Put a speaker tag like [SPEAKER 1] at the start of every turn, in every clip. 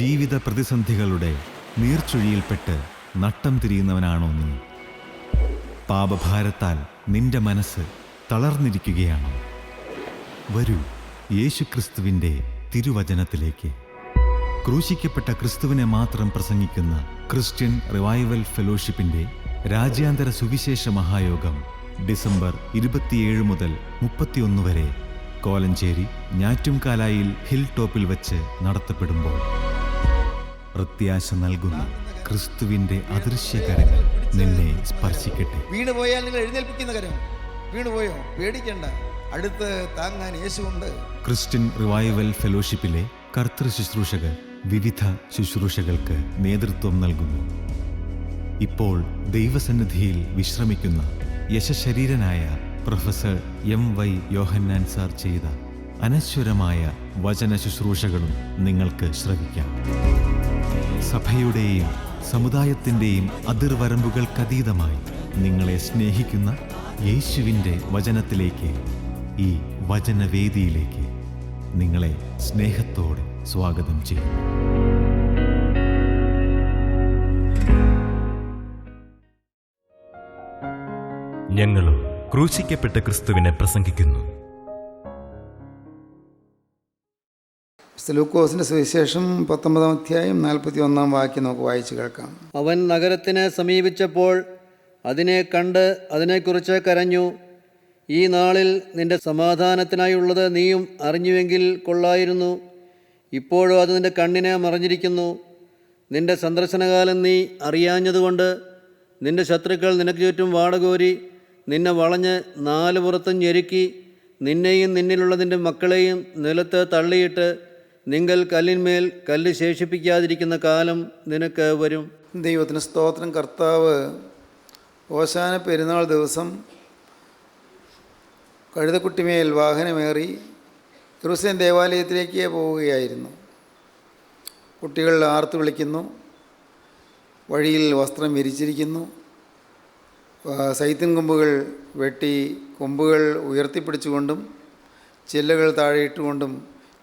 [SPEAKER 1] ജീവിത പ്രതിസന്ധികളുടെ നീർച്ചുഴിയിൽപ്പെട്ട് നട്ടം തിരിയുന്നവനാണോ നീ? പാപഭാരത്താൽ നിന്റെ മനസ്സ് തളർന്നിരിക്കുകയാണോ? വരൂ, യേശുക്രിസ്തുവിൻ്റെ തിരുവചനത്തിലേക്ക്. ക്രൂശിക്കപ്പെട്ട ക്രിസ്തുവിനെ മാത്രം പ്രസംഗിക്കുന്ന ക്രിസ്ത്യൻ റിവൈവൽ ഫെലോഷിപ്പിൻ്റെ രാജ്യാന്തര സുവിശേഷ മഹായോഗം ഡിസംബർ 27 മുതൽ 31 വരെ കോലഞ്ചേരി ഞാറ്റുംകാലായിൽ ഹിൽ ടോപ്പിൽ വച്ച് നടത്തപ്പെടുമ്പോൾ പ്രത്യാശ നൽകുന്ന ക്രിസ്തുവിൻ്റെ അദൃശ്യകരങ്ങൾ നിന്നെ സ്പർശിക്കട്ടെ.
[SPEAKER 2] വീണുപോയാൽ നിങ്ങൾ എഴുന്നേൽപ്പിക്കുന്ന കരം. വീണുപോയോ? പേടിക്കണ്ട, അടുത്ത് താങ്ങാൻ യേശുവുണ്ട്.
[SPEAKER 1] ക്രിസ്ത്യൻ റിവൈവൽ ഫെലോഷിപ്പിലെ കർത്തൃ ശുശ്രൂഷകർ വിവിധ ശുശ്രൂഷകൾക്ക് നേതൃത്വം നൽകുന്നു. ഇപ്പോൾ ദൈവസന്നിധിയിൽ വിശ്രമിക്കുന്ന യശശരീരനായ പ്രൊഫസർ MY യോഹന്നാൻ സാർ ചെയ്ത അനശ്വരമായ വചന ശുശ്രൂഷകളും നിങ്ങൾക്ക് ശ്രവിക്കാം. സഭയുടെയും സമുദായത്തിൻ്റെയും അതിർവരമ്പുകൾക്കതീതമായി നിങ്ങളെ സ്നേഹിക്കുന്ന യേശുവിൻ്റെ വചനത്തിലേക്ക്, ഈ വചനവേദിയിലേക്ക് നിങ്ങളെ സ്നേഹത്തോടെ സ്വാഗതം ചെയ്യുന്നു.
[SPEAKER 3] ഞങ്ങളും ക്രൂശിക്കപ്പെട്ട ക്രിസ്തുവിനെ പ്രസംഗിക്കുന്നു.
[SPEAKER 2] ലൂക്കോസിന്റെ സുവിശേഷം 19-ാം അധ്യായം 41-ാം വാക്യം നമുക്ക് വായിച്ചു കേൾക്കാം.
[SPEAKER 4] അവൻ നഗരത്തിനെ സമീപിച്ചപ്പോൾ അതിനെ കണ്ട് അതിനെക്കുറിച്ച് കരഞ്ഞു. ഈ നാളിൽ നിന്റെ സമാധാനത്തിനായുള്ളത് നീയും അറിഞ്ഞുവെങ്കിൽ കൊള്ളായിരുന്നു. ഇപ്പോഴും അത് നിന്റെ കണ്ണിനെ മറഞ്ഞിരിക്കുന്നു. നിന്റെ സന്ദർശനകാലം നീ അറിയാഞ്ഞതുകൊണ്ട് നിന്റെ ശത്രുക്കൾ നിനക്ക് ചുറ്റും വാടകോരി നിന്നെ വളഞ്ഞ് 4 പുറത്തും ഞെരുക്കി നിന്നെയും നിന്നിലുള്ള നിന്റെ മക്കളെയും നിലത്ത് തള്ളിയിട്ട് നിങ്ങൾ കല്ലിന്മേൽ കല്ല് ശേഷിപ്പിക്കാതിരിക്കുന്ന കാലം നിനക്ക് വരും.
[SPEAKER 2] ദൈവത്തിന് സ്തോത്രം. കർത്താവ് ഓശാന പെരുന്നാൾ ദിവസം കഴുതക്കുട്ടിമേൽ വാഹനമേറി യെരൂശലേം ദേവാലയത്തിലേക്ക് പോവുകയായിരുന്നു. കുട്ടികൾ ആർത്തു വിളിക്കുന്നു. വഴിയിൽ വസ്ത്രം വിരിച്ചിരിക്കുന്നു. സൈത്തിൻ കൊമ്പുകൾ വെട്ടി കൊമ്പുകൾ ഉയർത്തിപ്പിടിച്ചുകൊണ്ടും ചില്ലകൾ താഴെയിട്ടുകൊണ്ടും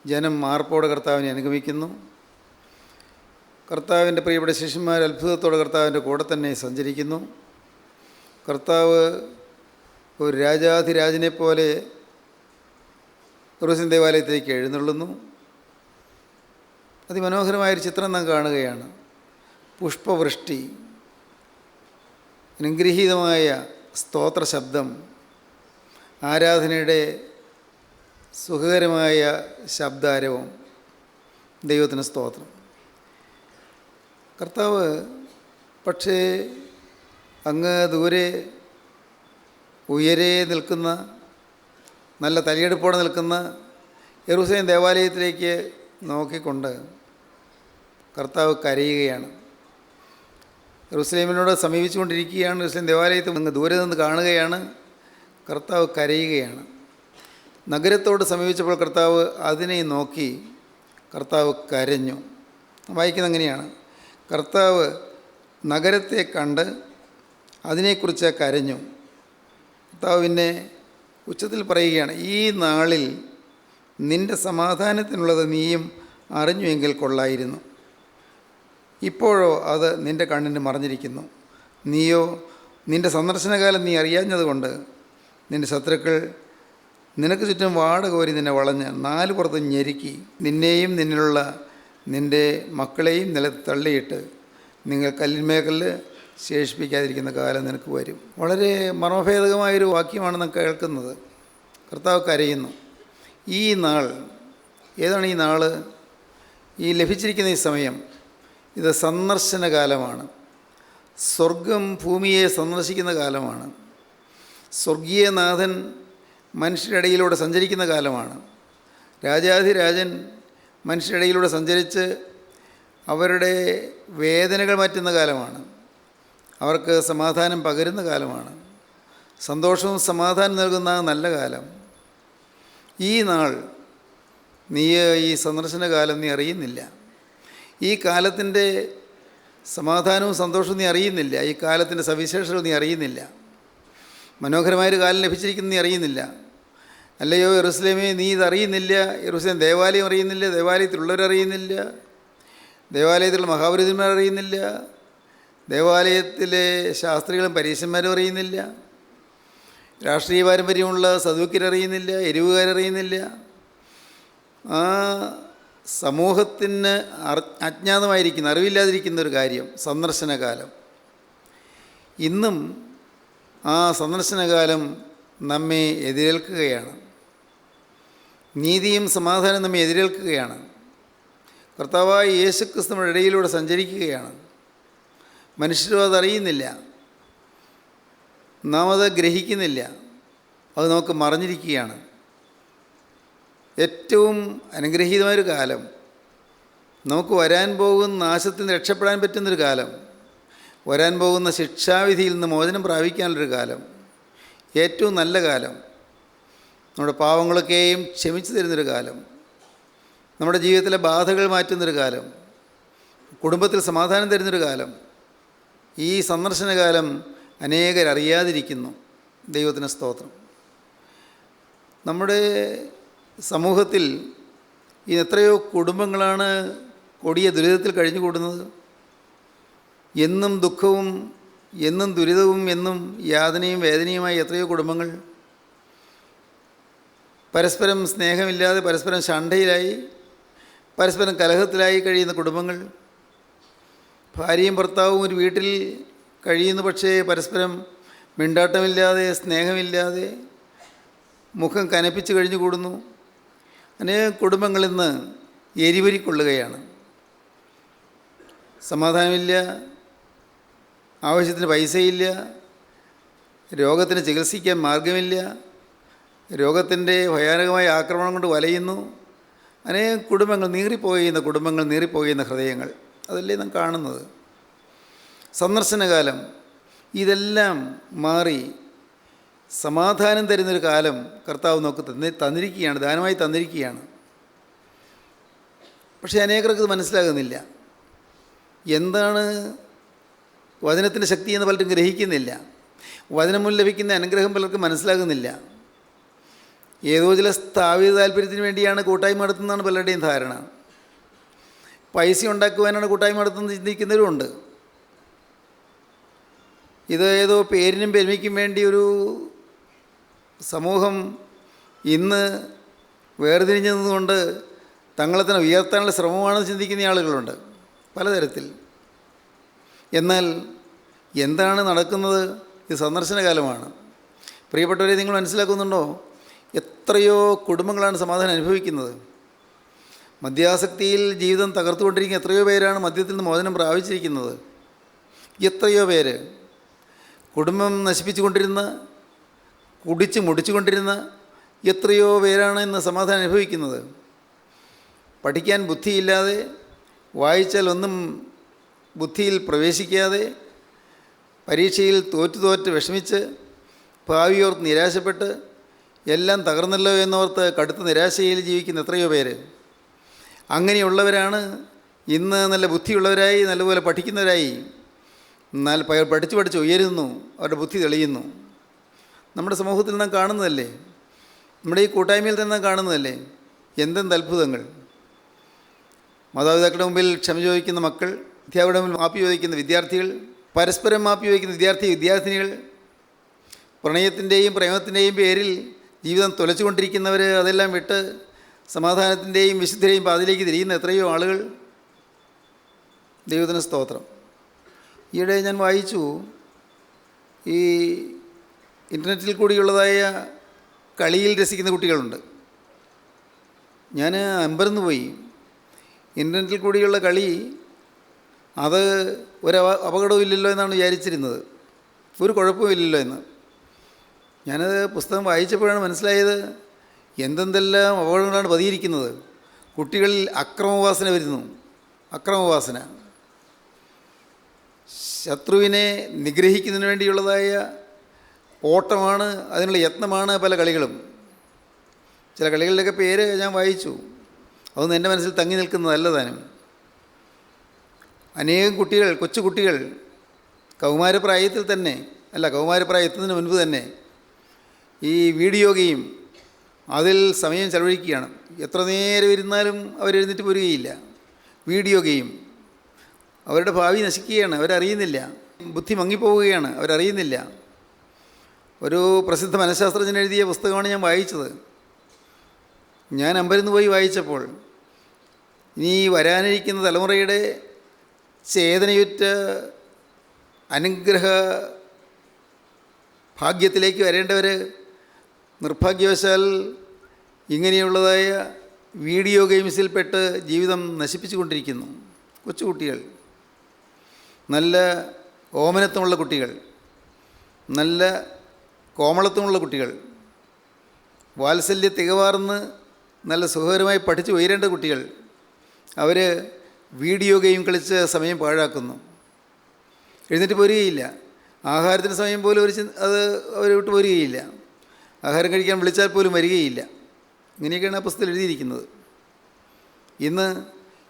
[SPEAKER 2] ജനം മാർപ്പോടെ കർത്താവിനെ അനുഗമിക്കുന്നു. കർത്താവിൻ്റെ പ്രിയപ്പെട്ട ശിഷ്യന്മാർ അത്ഭുതത്തോടെ കർത്താവിൻ്റെ കൂടെ തന്നെ സഞ്ചരിക്കുന്നു. കർത്താവ് ഒരു രാജാധിരാജനെ പോലെ യെരൂശലേം ദേവാലയത്തിലേക്ക് എഴുന്നള്ളുന്നു. അതിമനോഹരമായൊരു ചിത്രം നാം കാണുകയാണ്. പുഷ്പവൃഷ്ടി, അനുഗ്രഹീതമായ സ്തോത്ര ശബ്ദം, ആരാധനയുടെ സുഖകരമായ ശബ്ദാരവം. ദൈവത്തിന് സ്തോത്രം. കർത്താവ് പക്ഷേ അങ്ങ് ദൂരെ ഉയരെ നിൽക്കുന്ന, നല്ല തലയെടുപ്പോടെ നിൽക്കുന്ന യെരൂശലേം ദേവാലയത്തിലേക്ക് നോക്കിക്കൊണ്ട് കർത്താവ് കരയുകയാണ്. യെരൂശലേമിനോട് സമീപിച്ചുകൊണ്ടിരിക്കുകയാണ്. യെരൂശലേം ദേവാലയത്തിൽ അങ്ങ് ദൂരെ നിന്ന് കാണുകയാണ്. കർത്താവ് കരയുകയാണ്. നഗരത്തോട് സമീപിച്ചപ്പോൾ കർത്താവ് അതിനെ നോക്കി കർത്താവ് കരഞ്ഞു. വായിക്കുന്നത് അങ്ങനെയാണ്. കർത്താവ് നഗരത്തെ കണ്ട് അതിനെക്കുറിച്ച് കരഞ്ഞു. കർത്താവ് പിന്നെ ഉച്ചത്തിൽ പറയുകയാണ്, ഈ നാളിൽ നിൻ്റെ സമാധാനത്തിനുള്ളത് നീയും അറിഞ്ഞുവെങ്കിൽ കൊള്ളായിരുന്നു. ഇപ്പോഴോ അത് നിൻ്റെ കണ്ണിന് മറഞ്ഞിരിക്കുന്നു. നീയോ നിൻ്റെ സന്ദർശനകാലം നീ അറിയാഞ്ഞതുകൊണ്ട് നിൻ്റെ ശത്രുക്കൾ നിനക്ക് ചുറ്റും വാടകോരി നിന്നെ വളഞ്ഞ് 4 പുറത്തും ഞെരുക്കി നിന്നെയും നിന്നിലുള്ള നിൻ്റെ മക്കളെയും നിലത്ത് തള്ളിയിട്ട് നിങ്ങൾ കല്ലിന്മേക്കല്ല് ശേഷിപ്പിക്കാതിരിക്കുന്ന കാലം നിനക്ക് വരും. വളരെ മനോഭേദകമായൊരു വാക്യമാണ് നാം കേൾക്കുന്നത്. കർത്താവ് കരയുന്നു. ഈ നാൾ ഏതാണ്? ഈ നാൾ, ഈ ലഭിച്ചിരിക്കുന്ന ഈ സമയം, ഇത് സന്ദർശന കാലമാണ്. സ്വർഗം ഭൂമിയെ സന്ദർശിക്കുന്ന കാലമാണ്. സ്വർഗീയനാഥൻ മനുഷ്യരുടെ ഇടയിലൂടെ സഞ്ചരിക്കുന്ന കാലമാണ്. രാജാധിരാജൻ മനുഷ്യരുടെ ഇടയിലൂടെ സഞ്ചരിച്ച് അവരുടെ വേദനകൾ മാറ്റുന്ന കാലമാണ്. അവർക്ക് സമാധാനം പകരുന്ന കാലമാണ്. സന്തോഷവും സമാധാനം നൽകുന്ന നല്ല കാലം. ഈ നാൾ നീ, ഈ സന്ദർശന കാലം നീ അറിയുന്നില്ല. ഈ കാലത്തിൻ്റെ സമാധാനവും സന്തോഷവും നീ അറിയുന്നില്ല. ഈ കാലത്തിൻ്റെ സവിശേഷതകൾ നീ അറിയുന്നില്ല. മനോഹരമായൊരു കാലം ലഭിച്ചിരിക്കുന്നു നീ അറിയുന്നില്ല. അല്ലയോ യെരൂശലേമേ, നീ ഇതറിയുന്നില്ല. യെരൂശലേം ദേവാലയം അറിയുന്നില്ല, ദേവാലയത്തിലുള്ളവരറിയുന്നില്ല. ദേവാലയത്തിലുള്ള മഹാപുരോഹിതന്മാർ അറിയുന്നില്ല, ദേവാലയത്തിലെ ശാസ്ത്രികളും പരീശന്മാരും അറിയുന്നില്ല, രാഷ്ട്രീയ പാരമ്പര്യമുള്ള സദൂക്യരറിയുന്നില്ല, എരിവുകാരറിയുന്നില്ല. ആ സമൂഹത്തിന് അജ്ഞാതമായിരിക്കുന്ന, അറിവില്ലാതിരിക്കുന്ന ഒരു കാര്യം സന്ദർശനകാലം. ഇന്നും ആ സന്ദർശനകാലം നമ്മെ എതിരേൽക്കുകയാണ്. നീതിയും സമാധാനവും നമ്മെ എതിരേൽക്കുകയാണ്. കർത്താവായ യേശുക്രിസ്തു നമ്മുടെ ഇടയിലൂടെ സഞ്ചരിക്കുകയാണ്. മനുഷ്യരും അതറിയുന്നില്ല, നാം അത് ഗ്രഹിക്കുന്നില്ല, അത് നമുക്ക് മറഞ്ഞിരിക്കുകയാണ്. ഏറ്റവും അനുഗ്രഹീതമായൊരു കാലം, നമുക്ക് വരാൻ പോകുന്ന നാശത്തിൽ നിന്ന് രക്ഷപ്പെടാൻ പറ്റുന്നൊരു കാലം, വരാൻ പോകുന്ന ശിക്ഷാവിധിയിൽ നിന്ന് മോചനം പ്രാപിക്കാനുള്ളൊരു കാലം, ഏറ്റവും നല്ല കാലം, നമ്മുടെ പാവങ്ങളൊക്കെയും ക്ഷമിച്ചു തരുന്നൊരു കാലം, നമ്മുടെ ജീവിതത്തിലെ ബാധകൾ മാറ്റുന്നൊരു കാലം, കുടുംബത്തിൽ സമാധാനം തരുന്നൊരു കാലം. ഈ സന്ദർശനകാലം അനേകരറിയാതിരിക്കുന്നു. ദൈവത്തിന് സ്തോത്രം. നമ്മുടെ സമൂഹത്തിൽ ഈ എത്രയോ കുടുംബങ്ങളാണ് കൊടിയ ദുരിതത്തിൽ കഴിഞ്ഞുകൂടുന്നത്. എന്നും ദുഃഖവും, എന്നും ദുരിതവും, എന്നും യാതനയും വേദനയുമായി എത്രയോ കുടുംബങ്ങൾ പരസ്പരം സ്നേഹമില്ലാതെ, പരസ്പരം ശണ്ഠയിലായി, പരസ്പരം കലഹത്തിലായി കഴിയുന്ന കുടുംബങ്ങൾ. ഭാര്യയും ഭർത്താവും ഒരു വീട്ടിൽ കഴിയുന്നു, പക്ഷേ പരസ്പരം മിണ്ടാട്ടമില്ലാതെ, സ്നേഹമില്ലാതെ, മുഖം കനപ്പിച്ച് കഴിഞ്ഞു കൂടുന്നു. അനേകം കുടുംബങ്ങളിൽ നിന്ന് എരിവരിക്കൊള്ളുകയാണ്. സമാധാനമില്ല, ആവശ്യത്തിന് പൈസയില്ല, രോഗത്തിന് ചികിത്സിക്കാൻ മാർഗമില്ല, രോഗത്തിൻ്റെ ഭയാനകമായ ആക്രമണം കൊണ്ട് വലയുന്നു. അനേകം കുടുംബങ്ങൾ നീറിപ്പോകുന്ന ഹൃദയങ്ങൾ, അതല്ലേ നാം കാണുന്നത്. സന്ദർശനകാലം ഇതെല്ലാം മാറി സമാധാനം തരുന്നൊരു കാലം കർത്താവ് നമുക്ക് തന്നിരിക്കുകയാണ്, ദാനമായി തന്നിരിക്കുകയാണ്. പക്ഷേ അനേകർക്ക് ഇത് മനസ്സിലാകുന്നില്ല. എന്താണ് വചനത്തിൻ്റെ ശക്തി എന്ന് പലരും ഗ്രഹിക്കുന്നില്ല. വചനം മൂലം ലഭിക്കുന്ന അനുഗ്രഹം പലർക്കും മനസ്സിലാകുന്നില്ല. ഏതോ ചില സ്ഥാപിത താല്പര്യത്തിന് വേണ്ടിയാണ് കൂട്ടായ്മ നടത്തുന്നതാണ് പലരുടെയും ധാരണ. പൈസ ഉണ്ടാക്കുവാനാണ് കൂട്ടായ്മ നടത്തുന്നത് ചിന്തിക്കുന്നവരുമുണ്ട്. ഇത് ഏതോ പേരിനും പെരുമയ്ക്കും വേണ്ടി ഒരു സമൂഹം ഇന്ന് വേർതിരിഞ്ഞു നിന്നുകൊണ്ട് തങ്ങളെ തന്നെ ഉയർത്താനുള്ള ശ്രമമാണെന്ന് ചിന്തിക്കുന്ന ആളുകളുണ്ട് പലതരത്തിൽ. എന്നാൽ എന്താണ് നടക്കുന്നത്? ഇത് സന്ദർശനകാലമാണ്. പ്രിയപ്പെട്ടവരെ, നിങ്ങൾ മനസ്സിലാക്കുന്നുണ്ടോ? എത്രയോ കുടുംബങ്ങളാണ് സമാധാനം അനുഭവിക്കുന്നത്. മദ്യാസക്തിയിൽ ജീവിതം തകർത്തുകൊണ്ടിരിക്കുന്ന എത്രയോ പേരാണ് മദ്യത്തിൽ നിന്ന് മോചനം പ്രാപിച്ചിരിക്കുന്നത്. എത്രയോ പേര് കുടുംബം നശിപ്പിച്ചുകൊണ്ടിരുന്ന, കുടിച്ച് മുടിച്ചുകൊണ്ടിരുന്ന എത്രയോ പേരാണ് ഇന്ന് സമാധാനം അനുഭവിക്കുന്നത്. പഠിക്കാൻ ബുദ്ധിയില്ലാതെ, വായിച്ചാൽ ഒന്നും ബുദ്ധിയിൽ പ്രവേശിക്കാതെ, പരീക്ഷയിൽ തോറ്റ് വിഷമിച്ച്, ഭാവിയോർത്ത് നിരാശപ്പെട്ട്, എല്ലാം തകർന്നല്ലോ എന്നോർത്ത് കടുത്ത നിരാശയിൽ ജീവിക്കുന്ന എത്രയോ പേര്. അങ്ങനെയുള്ളവരാണ് ഇന്ന് നല്ല ബുദ്ധിയുള്ളവരായി, നല്ലപോലെ പഠിക്കുന്നവരായി, എന്നാൽ പഠിച്ച് ഉയരുന്നു, അവരുടെ ബുദ്ധി തെളിയുന്നു. നമ്മുടെ സമൂഹത്തിൽ നാം കാണുന്നതല്ലേ, നമ്മുടെ ഈ കൂട്ടായ്മയിൽ തന്നെ നാം കാണുന്നതല്ലേ എന്തെന്ത് അത്ഭുതങ്ങൾ. മാതാപിതാക്കളുടെ മുമ്പിൽ ക്ഷമ ചോദിക്കുന്ന മക്കൾ, അധ്യാപകരുടെ മുമ്പിൽ മാപ്പി ചോദിക്കുന്ന വിദ്യാർത്ഥികൾ, പരസ്പരം മാപ്പി ചോദിക്കുന്ന വിദ്യാർത്ഥിനികൾ, പ്രണയത്തിൻ്റെയും പ്രേമത്തിൻ്റെയും പേരിൽ ജീവിതം തുലച്ചുകൊണ്ടിരിക്കുന്നവർ, അതെല്ലാം വിട്ട് സമാധാനത്തിൻ്റെയും വിശുദ്ധരെയും പാതിലേക്ക് തിരിയുന്ന എത്രയോ ആളുകൾ. ദൈവത്തിന് സ്തോത്രം. ഈയിടെ ഞാൻ വായിച്ചു, ഈ ഇൻ്റർനെറ്റിൽ കൂടിയുള്ളതായ കളിയിൽ രസിക്കുന്ന കുട്ടികളുണ്ട്. ഞാൻ അമ്പരന്ന് പോയി. ഇൻ്റർനെറ്റിൽ കൂടിയുള്ള കളി, അത് ഒരു അപകടവും ഇല്ലല്ലോ എന്നാണ് വിചാരിച്ചിരുന്നത്, ഒരു കുഴപ്പമില്ലല്ലോ എന്ന്. ഞാനത് പുസ്തകം വായിച്ചപ്പോഴാണ് മനസ്സിലായത് എന്തെന്തെല്ലാം അപകടങ്ങളാണ് പതിയിരിക്കുന്നത്. കുട്ടികളിൽ അക്രമവാസന വരുന്നു. അക്രമവാസന, ശത്രുവിനെ നിഗ്രഹിക്കുന്നതിന് വേണ്ടിയുള്ളതായ ഓട്ടമാണ്, അതിനുള്ള യത്നമാണ് പല കളികളും. ചില കളികളുടെയൊക്കെ പേര് ഞാൻ വായിച്ചു, അതൊന്നും എൻ്റെ മനസ്സിൽ തങ്ങി നിൽക്കുന്നതല്ല താനും. അനേകം കുട്ടികൾ, കൊച്ചുകുട്ടികൾ കൗമാരപ്രായത്തിൽ തന്നെ, കൗമാരപ്രായം എത്തുന്നതിന് മുൻപ് തന്നെ ഈ വീഡിയോ ഗെയിം, അതിൽ സമയം ചെലവഴിക്കുകയാണ്. എത്ര നേരം ഇരുന്നാലും അവരെഴുന്നേറ്റ് പോരുകയില്ല. വീഡിയോ ഗെയിം, അവരുടെ ഭാവി നശിക്കുകയാണ്, അവരറിയുന്നില്ല. ബുദ്ധി മങ്ങിപ്പോവുകയാണ്, അവരറിയുന്നില്ല. ഒരു പ്രസിദ്ധ മനഃശാസ്ത്രജ്ഞൻ എഴുതിയ പുസ്തകമാണ് ഞാൻ വായിച്ചത്. ഞാൻ അമ്പരന്ന് പോയി വായിച്ചപ്പോൾ ഇനി വരാനിരിക്കുന്ന തലമുറയുടെ ചേതനയുറ്റ അനുഗ്രഹ ഭാഗ്യത്തിലേക്ക് വരേണ്ടവർ നിർഭാഗ്യവശാൽ ഇങ്ങനെയുള്ളതായ വീഡിയോ ഗെയിംസിൽപ്പെട്ട് ജീവിതം നശിപ്പിച്ചുകൊണ്ടിരിക്കുന്നു. കൊച്ചുകുട്ടികൾ, നല്ല ഓമനത്വമുള്ള കുട്ടികൾ, നല്ല കോമളത്വമുള്ള കുട്ടികൾ, വാത്സല്യ തികവാർന്ന് നല്ല സുഖകരമായി പഠിച്ച് ഉയരേണ്ട കുട്ടികൾ, അവർ വീഡിയോ ഗെയിം കളിച്ച് സമയം പാഴാക്കുന്നു. എഴുന്നേറ്റ് പോരുകയില്ല. ആഹാരത്തിന് സമയം പോലും അത് അവർ വിട്ട് പോരുകയില്ല. ആഹാരം കഴിക്കാൻ വിളിച്ചാൽ പോലും വരികയില്ല. ഇങ്ങനെയൊക്കെയാണ് ആ പുസ്തകത്തിൽ എഴുതിയിരിക്കുന്നത്. ഇന്ന്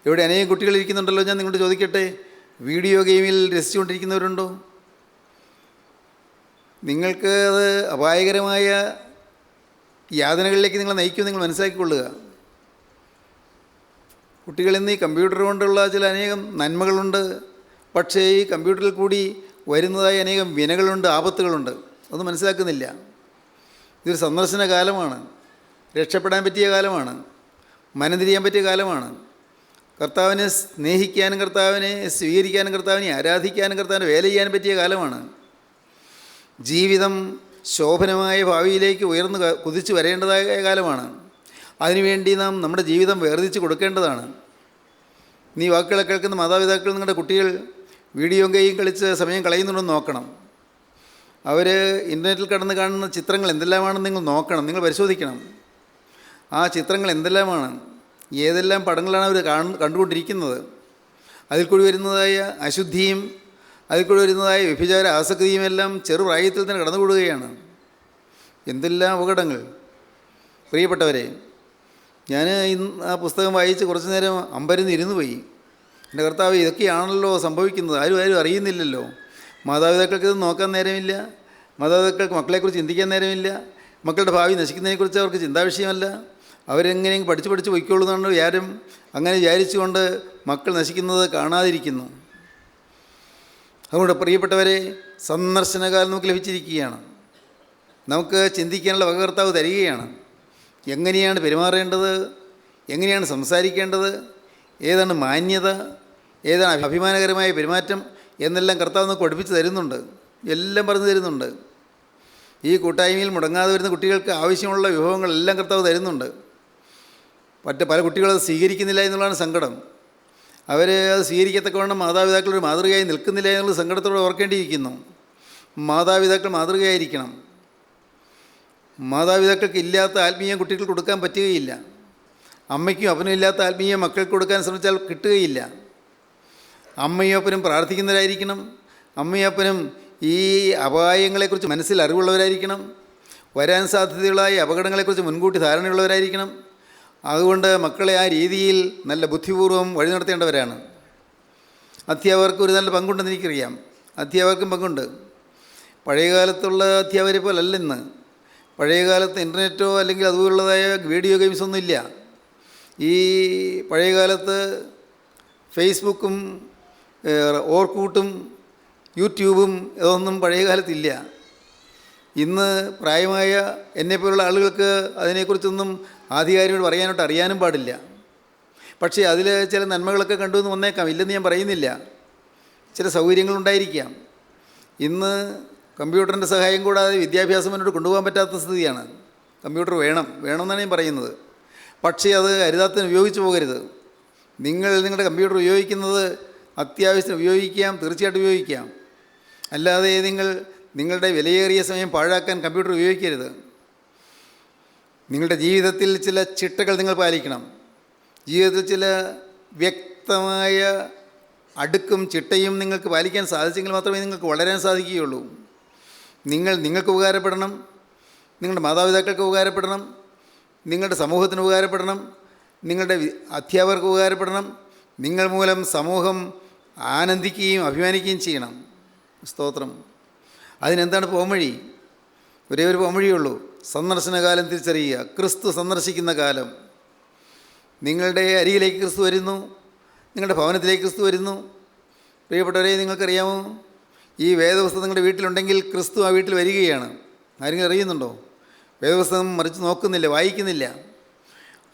[SPEAKER 2] ഇവിടെ അനേകം കുട്ടികൾ ഇരിക്കുന്നുണ്ടല്ലോ. ഞാൻ നിങ്ങളോട് ചോദിക്കട്ടെ, വീഡിയോ ഗെയിമിൽ രസിച്ചുകൊണ്ടിരിക്കുന്നവരുണ്ടോ? നിങ്ങൾക്ക് അത് അപായകരമായ യാതനകളിലേക്ക് നിങ്ങളെ നയിക്കുമെന്ന് നിങ്ങൾ മനസ്സിലാക്കിക്കൊള്ളുക. കുട്ടികൾ ഇന്ന് ഈ കമ്പ്യൂട്ടർ കൊണ്ടുള്ള ചില അനേകം നന്മകളുണ്ട്. പക്ഷേ ഈ കമ്പ്യൂട്ടറിൽ കൂടി വരുന്നതായ അനേകം വിനകളുണ്ട്, ആപത്തുകളുണ്ട്. അതൊന്നും മനസ്സിലാക്കുന്നില്ല. ഇതൊരു സന്ദർശന കാലമാണ്, രക്ഷപ്പെടാൻ പറ്റിയ കാലമാണ്, മനം തിരിയാൻ പറ്റിയ കാലമാണ്. കർത്താവിനെ സ്നേഹിക്കാനും കർത്താവിനെ സ്വീകരിക്കാനും കർത്താവിനെ ആരാധിക്കാനും കർത്താവിനെ വേല ചെയ്യാനും പറ്റിയ കാലമാണ്. ജീവിതം ശോഭനമായ ഭാവിയിലേക്ക് ഉയർന്നു കുതിച്ചു വരേണ്ടതായ കാലമാണ്. അതിനുവേണ്ടി നാം നമ്മുടെ ജീവിതം വേർതിരിച്ച് കൊടുക്കേണ്ടതാണ്. നീ വാക്കുകളെ കേൾക്കുന്ന മാതാപിതാക്കൾ നിങ്ങളുടെ കുട്ടികൾ വീഡിയോ ഗെയിം കളിച്ച് സമയം കളയുന്നുണ്ടെന്ന് നോക്കണം. അവർ ഇൻ്റർനെറ്റിൽ കടന്ന് കാണുന്ന ചിത്രങ്ങൾ എന്തെല്ലാമാണെന്ന് നിങ്ങൾ നോക്കണം, നിങ്ങൾ പരിശോധിക്കണം. ആ ചിത്രങ്ങൾ എന്തെല്ലാമാണ്, ഏതെല്ലാം പടങ്ങളാണ് അവർ കണ്ടുകൊണ്ടിരിക്കുന്നത്. അതിൽ കൂടി വരുന്നതായ അശുദ്ധിയും അതിൽ കൂടി വരുന്നതായ വ്യഭിചാര ആസക്തിയും എല്ലാം ചെറുപ്രായത്തിൽ തന്നെ കടന്നുകൂടുകയാണ്. എന്തെല്ലാം അപകടങ്ങൾ! പ്രിയപ്പെട്ടവരെ, ഞാൻ ഇന്ന് ആ പുസ്തകം വായിച്ച് കുറച്ചു നേരം അമ്പരന്ന് ഇരുന്നു പോയി. എൻ്റെ കർത്താവ്, ഇതൊക്കെയാണല്ലോ സംഭവിക്കുന്നത്. ആരും അറിയുന്നില്ലല്ലോ. മാതാപിതാക്കൾക്ക് ഇത് നോക്കാൻ നേരമില്ല, മാതാപിതാക്കൾക്ക് മക്കളെക്കുറിച്ച് ചിന്തിക്കാൻ നേരമില്ല, മക്കളുടെ ഭാവി നശിക്കുന്നതിനെക്കുറിച്ച് അവർക്ക് ചിന്താവിഷയമല്ല. അവരെങ്ങനെയെങ്കിലും പഠിച്ച് പൊയ്ക്കൊള്ളുന്നതാണ് വിചാരം. അങ്ങനെ വിചാരിച്ചുകൊണ്ട് മക്കൾ നശിക്കുന്നത് കാണാതിരിക്കുന്നു. അതുകൊണ്ട് പ്രിയപ്പെട്ടവരെ, സന്ദർശനകാലം നമുക്ക് ലഭിച്ചിരിക്കുകയാണ്. നമുക്ക് ചിന്തിക്കാനുള്ള വക കർത്താവ് തരികയാണ്. എങ്ങനെയാണ് പെരുമാറേണ്ടത്, എങ്ങനെയാണ് സംസാരിക്കേണ്ടത്, ഏതാണ് മാന്യത, ഏതാണ് അഭിമാനകരമായ പെരുമാറ്റം എന്നെല്ലാം കർത്താവ് നമുക്ക് പഠിപ്പിച്ച് തരുന്നുണ്ട്, എല്ലാം പറഞ്ഞു തരുന്നുണ്ട്. ഈ കൂട്ടായ്മയിൽ മുടങ്ങാതെ വരുന്ന കുട്ടികൾക്ക് ആവശ്യമുള്ള വിഭവങ്ങളെല്ലാം കർത്താവ് തരുന്നുണ്ട്. പല കുട്ടികളത് സ്വീകരിക്കുന്നില്ല എന്നുള്ളതാണ് സങ്കടം. അവർ അത് സ്വീകരിക്കത്തക്കവണ്ണം മാതാപിതാക്കളൊരു മാതൃകയായി നിൽക്കുന്നില്ല എന്നുള്ള സങ്കടത്തോടെ ഓർക്കേണ്ടിയിരിക്കുന്നു. മാതാപിതാക്കൾ മാതൃകയായിരിക്കണം. മാതാപിതാക്കൾക്ക് ഇല്ലാത്ത ആത്മീയം കുട്ടികൾക്ക് കൊടുക്കാൻ പറ്റുകയില്ല. അമ്മയ്ക്കും അപ്പനും ഇല്ലാത്ത ആത്മീയം മക്കൾക്ക് കൊടുക്കാൻ ശ്രമിച്ചാൽ കിട്ടുകയില്ല. അമ്മയും അപ്പനും പ്രാർത്ഥിക്കുന്നവരായിരിക്കണം. അമ്മയും അപ്പനും ഈ അപായങ്ങളെക്കുറിച്ച് മനസ്സിൽ അറിവുള്ളവരായിരിക്കണം. വരാൻ സാധ്യതയുള്ളതായ അപകടങ്ങളെക്കുറിച്ച് മുൻകൂട്ടി ധാരണയുള്ളവരായിരിക്കണം. അതുകൊണ്ട് മക്കളെ ആ രീതിയിൽ നല്ല ബുദ്ധിപൂർവ്വം വഴി നടത്തേണ്ടവരാണ്. അധ്യാപകർക്ക് ഒരു നല്ല പങ്കുണ്ടെന്ന് എനിക്കറിയാം. അധ്യാപകർക്കും പങ്കുണ്ട്. പഴയകാലത്തുള്ള അധ്യാപകരെ പോലല്ല ഇന്ന്. പഴയകാലത്ത് ഇൻ്റർനെറ്റോ അല്ലെങ്കിൽ അതുപോലുള്ളതായ വീഡിയോ ഗെയിംസൊന്നും ഇല്ല. ഈ പഴയകാലത്ത് ഫേസ്ബുക്കും ഓർക്കൂട്ടും യൂട്യൂബും ഇതൊന്നും പഴയകാലത്തില്ല. ഇന്ന് പ്രായമായ എന്നെപ്പോലുള്ള ആളുകൾക്ക് അതിനെക്കുറിച്ചൊന്നും ആധികാരികമായിട്ട് പറയാനായിട്ട് അറിയാനും പാടില്ല. പക്ഷേ അതിൽ ചില നന്മകളൊക്കെ കണ്ടുവന്ന് വന്നേക്കാം, ഇല്ലെന്ന് ഞാൻ പറയുന്നില്ല. ചില സൗകര്യങ്ങളുണ്ടായിരിക്കാം. ഇന്ന് കമ്പ്യൂട്ടറിൻ്റെ സഹായം കൂടാതെ വിദ്യാഭ്യാസം മുന്നോട്ട് കൊണ്ടുപോകാൻ പറ്റാത്ത സ്ഥിതിയാണ്. കമ്പ്യൂട്ടർ വേണമെന്നാണ് ഞാൻ പറയുന്നത്. പക്ഷേ അത് അരുതാത്തതിന് ഉപയോഗിച്ച് പോകരുത്. നിങ്ങളുടെ കമ്പ്യൂട്ടർ ഉപയോഗിക്കുന്നത് അത്യാവശ്യത്തിന് ഉപയോഗിക്കാം, തീർച്ചയായിട്ടും ഉപയോഗിക്കാം. അല്ലാതെ നിങ്ങളുടെ വിലയേറിയ സമയം പാഴാക്കാൻ കമ്പ്യൂട്ടർ ഉപയോഗിക്കരുത്. നിങ്ങളുടെ ജീവിതത്തിൽ ചില ചിട്ടകൾ നിങ്ങൾ പാലിക്കണം. ജീവിതത്തിൽ ചില വ്യക്തമായ അടുക്കും ചിട്ടയും നിങ്ങൾക്ക് പാലിക്കാൻ സാധിച്ചെങ്കിൽ മാത്രമേ നിങ്ങൾക്ക് വളരാൻ സാധിക്കുകയുള്ളൂ. നിങ്ങൾക്ക് ഉപകാരപ്പെടണം, നിങ്ങളുടെ മാതാപിതാക്കൾക്ക് ഉപകാരപ്പെടണം, നിങ്ങളുടെ സമൂഹത്തിന് ഉപകാരപ്പെടണം, നിങ്ങളുടെ അധ്യാപകർക്ക് ഉപകാരപ്പെടണം. നിങ്ങൾ മൂലം സമൂഹം ആനന്ദിക്കുകയും അഭിമാനിക്കുകയും ചെയ്യണം. സ്തോത്രം. അതിനെന്താണ് പോംവഴി? ഒരേ ഒരു പോംവഴിയുള്ളൂ. സന്ദർശനകാലം തിരിച്ചറിയുക. ക്രിസ്തു സന്ദർശിക്കുന്ന കാലം. നിങ്ങളുടെ അരികിലേക്ക് ക്രിസ്തു വരുന്നു, നിങ്ങളുടെ ഭവനത്തിലേക്ക് ക്രിസ്തു വരുന്നു, പ്രിയപ്പെട്ടവരെ, നിങ്ങൾക്കറിയാമോ, ഈ വേദപുസ്തകം നിങ്ങളുടെ വീട്ടിലുണ്ടെങ്കിൽ ക്രിസ്തു ആ വീട്ടിൽ വരികയാണ്. ആരെങ്കിലും അറിയുന്നുണ്ടോ? വേദപുസ്തകം മറിച്ച് നോക്കുന്നില്ല, വായിക്കുന്നില്ല.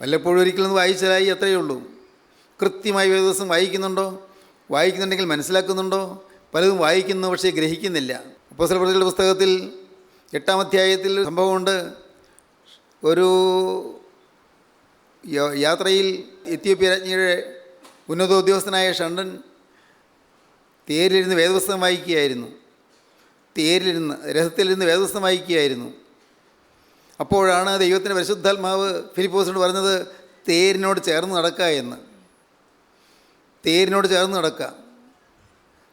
[SPEAKER 2] വല്ലപ്പോഴും ഒരിക്കലൊന്ന് വായിച്ചാലായി, അത്രയേ ഉള്ളൂ. കൃത്യമായി വേദപുസ്തകം വായിക്കുന്നുണ്ടോ? വായിക്കുന്നുണ്ടെങ്കിൽ മനസ്സിലാക്കുന്നുണ്ടോ? പലതും വായിക്കുന്നു, പക്ഷേ ഗ്രഹിക്കുന്നില്ല. അപ്പോസ്തലപ്രവൃത്തികളുടെ പുസ്തകത്തിൽ 8-ാം അധ്യായത്തിൽ സംഭവമുണ്ട്. ഒരു യാത്രയിൽ എത്യോപ്യ രാജ്ഞിയുടെ ഉന്നത ഉദ്യോഗസ്ഥനായ ഷണ്ടൻ തേരിലിരുന്ന് വേദപുസ്തകം വായിക്കുകയായിരുന്നു. രഥത്തിലിരുന്ന് വേദപുസ്തകം വായിക്കുകയായിരുന്നു. അപ്പോഴാണ് ദൈവത്തിൻ്റെ പരിശുദ്ധാത്മാവ് ഫിലിപ്പോസിനോട് പറഞ്ഞത്, തേരിനോട് ചേർന്ന് നടക്കുക എന്ന്. തേരിനോട് ചേർന്ന് നടക്കുക.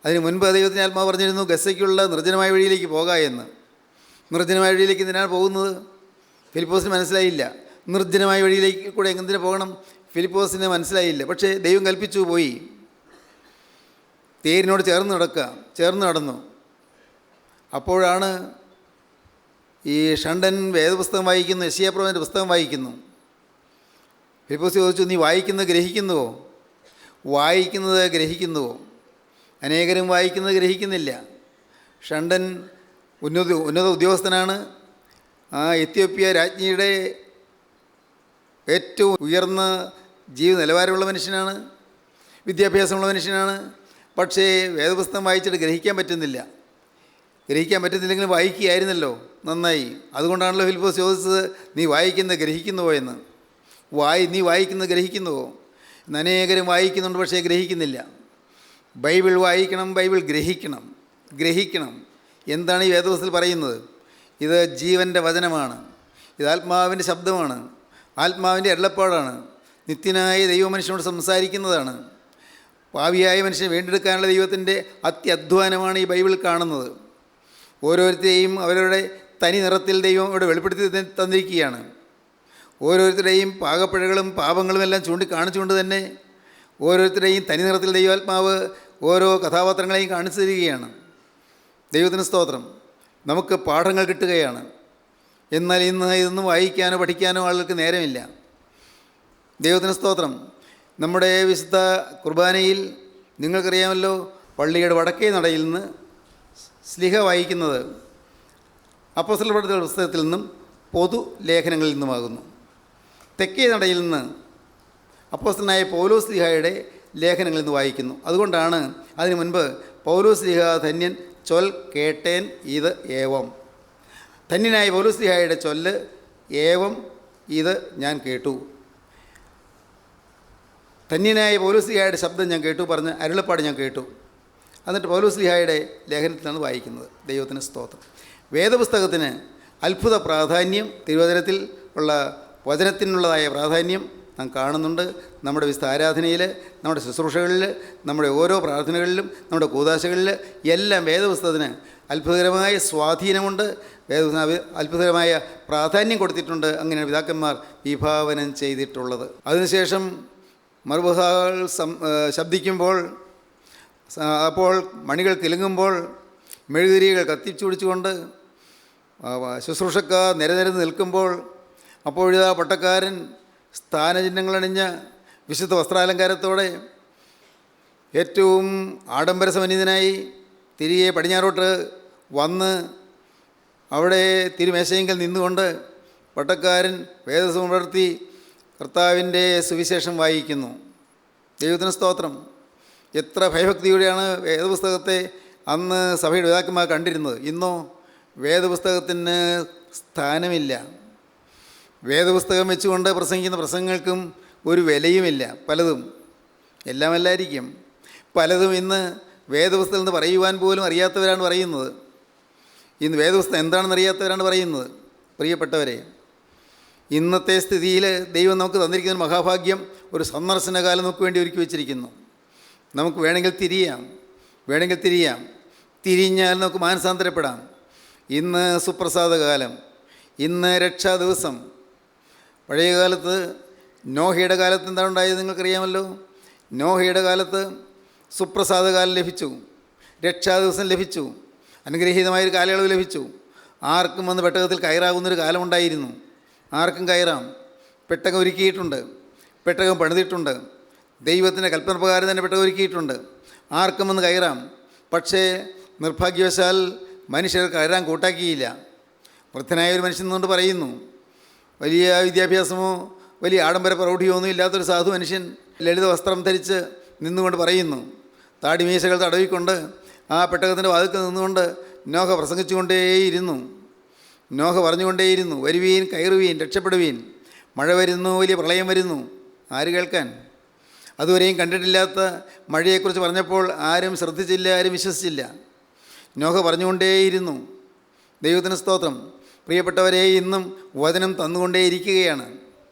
[SPEAKER 2] അതിന് മുൻപ് ദൈവത്തിൻ്റെ ആത്മാവ് പറഞ്ഞിരുന്നു, ഗസയ്ക്കുള്ള നിർജ്ജനമായ വഴിയിലേക്ക് പോകാം എന്ന്. നിർജ്ജനമായ വഴിയിലേക്ക് എന്തിനാണ് പോകുന്നത്? ഫിലിപ്പോസിന് മനസ്സിലായില്ല. നിർജ്ജനമായ വഴിയിലേക്ക് കൂടെ എന്തിനു പോകണം? ഫിലിപ്പോസിന് മനസ്സിലായില്ല. പക്ഷേ ദൈവം കൽപ്പിച്ചു, പോയി. തേരിനോട് ചേർന്ന് നടക്കുക. ചേർന്ന് നടന്നു. അപ്പോഴാണ് ഈ ഷണ്ടൻ വേദപുസ്തകം വായിക്കുന്നു, യെശയ്യാപ്രവചനത്തിൻ്റെ പുസ്തകം വായിക്കുന്നു. ഫിലിപ്പോസ് ചോദിച്ചു, നീ വായിക്കുന്നത് ഗ്രഹിക്കുന്നുവോ? വായിക്കുന്നത് ഗ്രഹിക്കുന്നുവോ? അനേകരും വായിക്കുന്നത് ഗ്രഹിക്കുന്നില്ല. ഷണ്ടൻ ഉന്നത ഉദ്യോഗസ്ഥനാണ്. ആ എത്യോപ്യ രാജ്ഞിയുടെ ഏറ്റവും ഉയർന്ന ജീവിത നിലവാരമുള്ള മനുഷ്യനാണ്, വിദ്യാഭ്യാസമുള്ള മനുഷ്യനാണ്. പക്ഷേ വേദപുസ്തകം വായിച്ചിട്ട് ഗ്രഹിക്കാൻ പറ്റുന്നില്ല. ഗ്രഹിക്കാൻ പറ്റുന്നില്ലെങ്കിലും വായിക്കുകയായിരുന്നല്ലോ, നന്നായി. അതുകൊണ്ടാണല്ലോ ഫിലിപ്പോസ് ചോദിച്ചത്, നീ വായിക്കുന്നത് ഗ്രഹിക്കുന്നുവോ എന്ന്. നീ വായിക്കുന്നത് ഗ്രഹിക്കുന്നുവോ? ഇന്ന് അനേകരും വായിക്കുന്നുണ്ട്, പക്ഷേ ഗ്രഹിക്കുന്നില്ല. ബൈബിൾ വായിക്കണം, ബൈബിൾ ഗ്രഹിക്കണം. എന്താണ് ഈ വേദപുസ്തകത്തിൽ പറയുന്നത്? ഇത് ജീവൻ്റെ വചനമാണ്. ഇത് ആത്മാവിൻ്റെ ശബ്ദമാണ്, ആത്മാവിൻ്റെ അരുളപ്പാടാണ്. നിത്യനായ ദൈവമനുഷ്യനോട് സംസാരിക്കുന്നതാണ്. പാപിയായ മനുഷ്യനെ വീണ്ടെടുക്കാനുള്ള ദൈവത്തിൻ്റെ അത്യധ്വാനമാണ് ഈ ബൈബിൾ കാണുന്നത്. ഓരോരുത്തരെയും അവരുടെ തനി നിറത്തിൽ ദൈവം ഇവിടെ വെളിപ്പെടുത്തി തന്നിരിക്കുകയാണ്. ഓരോരുത്തരുടെയും പാകപ്പിഴകളും പാപങ്ങളും എല്ലാം ചൂണ്ടിക്കാണിച്ചുകൊണ്ട് തന്നെ ഓരോരുത്തരുടെയും തനി നിറത്തിൽ ദൈവാത്മാവ് ഓരോ കഥാപാത്രങ്ങളെയും കാണിച്ചു തരികയാണ്. ദൈവത്തിന് സ്തോത്രം. നമുക്ക് പാഠങ്ങൾ കിട്ടുകയാണ്. എന്നാൽ ഇന്ന് ഇതൊന്നും വായിക്കാനോ പഠിക്കാനോ ആളുകൾക്ക് നേരമില്ല. ദൈവത്തിന് സ്തോത്രം. നമ്മുടെ വിശുദ്ധ കുർബാനയിൽ നിങ്ങൾക്കറിയാമല്ലോ, പള്ളിയുടെ വടക്കേ നടയിൽ നിന്ന് സ്ലിഹ വായിക്കുന്നത് അപ്പോസ്തലപ്രവൃത്തികളുടെ പുസ്തകത്തിൽ നിന്നും പൊതു ലേഖനങ്ങളിൽ നിന്നുമാകുന്നു. തെക്കേ നടയിൽ നിന്ന് അപ്പോസ്തലനായ പൗലോസ് സ്ലീഹായുടെ ലേഖനങ്ങളിൽ നിന്ന് വായിക്കുന്നു. അതുകൊണ്ടാണ് അതിനു മുൻപ് പൗലോസ് സ്ലീഹ ധന്യൻ ചൊൽ കേട്ടേൻ ഇത് ഏവം. ധന്യനായ പൗലോസ് സ്ലീഹായുടെ ചൊല്ല് ഏവം ഇത് ഞാൻ കേട്ടു. ധന്യനായ പൗലോസ് സ്ലീഹായുടെ ശബ്ദം ഞാൻ കേട്ടു, പറഞ്ഞ് അരുളപ്പാട് ഞാൻ കേട്ടു. എന്നിട്ട് പൗലോസ് സ്ലീഹായുടെ ലേഖനത്തിലാണ് വായിക്കുന്നത്. ദൈവത്തിന് സ്തോത്രം. വേദപുസ്തകത്തിന് അത്ഭുത പ്രാധാന്യം, തിരുവചനത്തിൽ ഉള്ള വചനത്തിനുള്ളതായ പ്രാധാന്യം നാം കാണുന്നുണ്ട്. നമ്മുടെ വിശുദ്ധ ആരാധനയിൽ, നമ്മുടെ ശുശ്രൂഷകളിൽ, നമ്മുടെ ഓരോ പ്രാർത്ഥനകളിലും, നമ്മുടെ കൂദാശകളിൽ എല്ലാം വേദപുസ്തകത്തിന് അത്ഭുതകരമായ സ്വാധീനമുണ്ട്. വേദപുസ്തകം അത്ഭുതകരമായ പ്രാധാന്യം കൊടുത്തിട്ടുണ്ട്. അങ്ങനെയാണ് പിതാക്കന്മാർ വിഭാവനം ചെയ്തിട്ടുള്ളത്. അതിനുശേഷം മറുപുഹാകൾ ശബ്ദിക്കുമ്പോൾ, അപ്പോൾ മണികൾ കിലുങ്ങുമ്പോൾ, മെഴുകുതിരികൾ കത്തിച്ചുപിടിച്ചുകൊണ്ട് ശുശ്രൂഷക്കാർ നിരനിരന്ന് നിൽക്കുമ്പോൾ, അപ്പോഴിതാ പട്ടക്കാരൻ സ്ഥാനചിഹ്നങ്ങളണിഞ്ഞ വിശുദ്ധ വസ്ത്രാലങ്കാരത്തോടെ ഏറ്റവും ആഡംബരസമന്വിതനായി തിരികെ പടിഞ്ഞാറോട്ട് വന്ന് അവിടെ തിരുമേശയെങ്കിൽ നിന്നുകൊണ്ട് പട്ടക്കാരൻ വേദസുമർത്തി കർത്താവിൻ്റെ സുവിശേഷം വായിക്കുന്നു. ദൈവത്തിന് സ്തോത്രം. എത്ര ഭയഭക്തിയോടെയാണ് വേദപുസ്തകത്തെ അന്ന് സഭയുടെ പിതാക്കന്മാർ കണ്ടിരുന്നത്. ഇന്നോ വേദപുസ്തകത്തിന് സ്ഥാനമില്ല. വേദപുസ്തകം വെച്ചുകൊണ്ട് പ്രസംഗിക്കുന്ന പ്രസംഗങ്ങൾക്കും ഒരു വിലയുമില്ല. പലതും, എല്ലാം അല്ലായിരിക്കും, പലതും ഇന്ന് വേദപുസ്തകം എന്ന് പറയുവാൻ പോലും അറിയാത്തവരാണ് പറയുന്നത്. ഇന്ന് വേദപുസ്തകം എന്താണെന്ന് അറിയാത്തവരാണ് പറയുന്നത്. പ്രിയപ്പെട്ടവരെ, ഇന്നത്തെ സ്ഥിതിയിൽ ദൈവം നമുക്ക് തന്നിരിക്കുന്ന മഹാഭാഗ്യം, ഒരു സന്ദർശനകാലം നമുക്ക് വേണ്ടി ഒരുക്കി വച്ചിരിക്കുന്നു. നമുക്ക് വേണമെങ്കിൽ തിരിയാം. തിരിഞ്ഞാൽ നമുക്ക് മാനസാന്തരപ്പെടാം. ഇന്ന് സുപ്രസാദകാലം, ഇന്ന് രക്ഷാ ദിവസം. പഴയ കാലത്ത് നോഹയുടെ കാലത്ത് എന്താണ് ഉണ്ടായത് നിങ്ങൾക്കറിയാമല്ലോ. നോഹയുടെ കാലത്ത് സുപ്രസാദകാലം ലഭിച്ചു, രക്ഷാ ദിവസം ലഭിച്ചു, അനുഗ്രഹീതമായൊരു കാലയളവ് ലഭിച്ചു. ആർക്കും വന്ന് പെട്ടകത്തിൽ കയറാകുന്നൊരു കാലമുണ്ടായിരുന്നു. ആർക്കും കയറാം. പെട്ടകം ഒരുക്കിയിട്ടുണ്ട്, പെട്ടകം പണിതിട്ടുണ്ട്. ദൈവത്തിൻ്റെ കൽപ്പന പ്രകാരം തന്നെ പെട്ടകം ഒരുക്കിയിട്ടുണ്ട്. ആർക്കും വന്ന് കയറാം. പക്ഷേ നിർഭാഗ്യവശാൽ മനുഷ്യർ കയറാൻ കൂട്ടാക്കിയില്ല. വൃദ്ധനായ ഒരു മനുഷ്യൻ നിന്നുകൊണ്ട് പറയുന്നു, വലിയ വിദ്യാഭ്യാസമോ വലിയ ആഡംബര പ്രൗഢിയോ ഒന്നും ഇല്ലാത്തൊരു സാധു മനുഷ്യൻ ലളിത വസ്ത്രം ധരിച്ച് നിന്നുകൊണ്ട് പറയുന്നു. താടിമീശകൾ തടവിക്കൊണ്ട് ആ പെട്ടകത്തിൻ്റെ വാതിൽക്കൽ നിന്നുകൊണ്ട് നോഹ പ്രസംഗിച്ചുകൊണ്ടേയിരുന്നു. നോഹ പറഞ്ഞുകൊണ്ടേയിരുന്നു, വരുവീൻ, കയറുവീൻ, രക്ഷപ്പെടുവീൻ, മഴ വരുന്നു, വലിയ പ്രളയം വരുന്നു. ആര് കേൾക്കാൻ? അതുവരെയും കണ്ടിട്ടില്ലാത്ത മഴയെക്കുറിച്ച് പറഞ്ഞപ്പോൾ ആരും ശ്രദ്ധിച്ചില്ല, ആരും വിശ്വസിച്ചില്ല. നോഹ പറഞ്ഞുകൊണ്ടേയിരുന്നു. ദൈവത്തിന് സ്തോത്രം. പ്രിയപ്പെട്ടവരെ, ഇന്നും വചനം തന്നുകൊണ്ടേയിരിക്കുകയാണ്.